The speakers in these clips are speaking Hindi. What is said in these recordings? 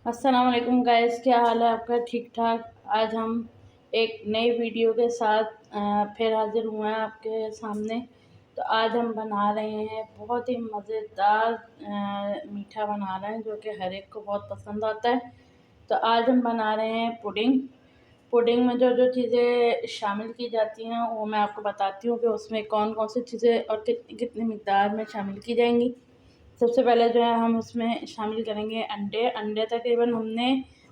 अस्सलाम वालेकुम गाइस, क्या हाल है आपका? ठीक ठाक। आज हम एक नई वीडियो के साथ फिर हाजिर हुए हैं आपके सामने। तो आज हम बना रहे हैं बहुत ही मज़ेदार मीठा बना रहे हैं जो कि हर एक को बहुत पसंद आता है। तो आज हम बना रहे हैं पुडिंग। पुडिंग में जो जो चीज़ें शामिल की जाती हैं वो मैं आपको बताती हूँ कि उसमें कौन कौन सी चीज़ें और कितनी कितनी मिकदार में शामिल की जाएंगी। सबसे पहले जो है हम उसमें शामिल करेंगे अंडे। अंडे तकरीबन हमने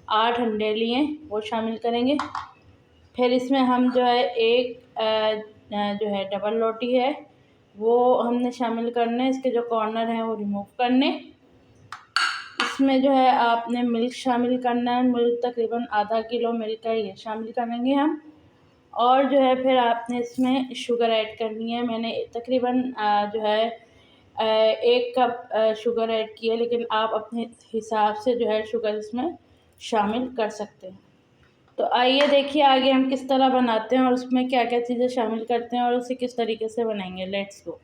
8 अंडे लिए, वो शामिल करेंगे। फिर इसमें हम जो है एक जो है डबल रोटी है वो हमने शामिल करने, इसके जो कॉर्नर हैं वो रिमूव करने। इसमें जो है आपने मिल्क शामिल करना है, मिल्क तकरीबन आधा किलो मिल्क का ये शामिल करेंगे हम। और जो है फिर आपने इसमें शुगर ऐड करनी है। मैंने तकरीबन जो है 1 कप शुगर ऐड की है, लेकिन आप अपने हिसाब से जो है शुगर इसमें शामिल कर सकते हैं। तो आइए देखिए आगे हम किस तरह बनाते हैं और उसमें क्या क्या चीज़ें शामिल करते हैं और उसे किस तरीके से बनाएंगे। Let's go.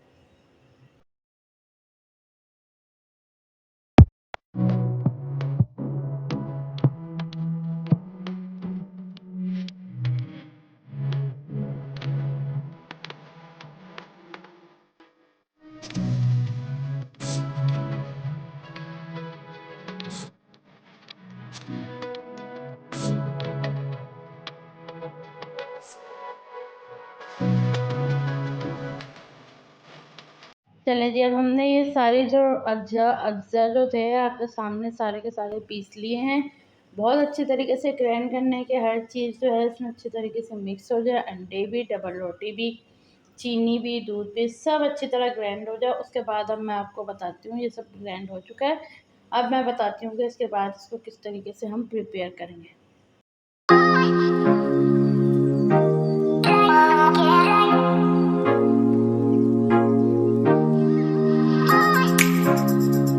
चलें जी, अब हमने ये सारे जो अज्जा जो थे आपके सामने सारे के सारे पीस लिए हैं। बहुत अच्छी तरीके से ग्राइंड करने है कि हर चीज़ जो है इसमें अच्छी तरीके से मिक्स हो जाए। अंडे भी, डबल रोटी भी, चीनी भी, दूध भी, सब अच्छी तरह ग्राइंड हो जाए। उसके बाद अब मैं आपको बताती हूँ, ये सब ग्राइंड हो चुका है। अब मैं बताती हूँ कि इसके बाद इसको किस तरीके से हम प्रिपेयर करेंगे।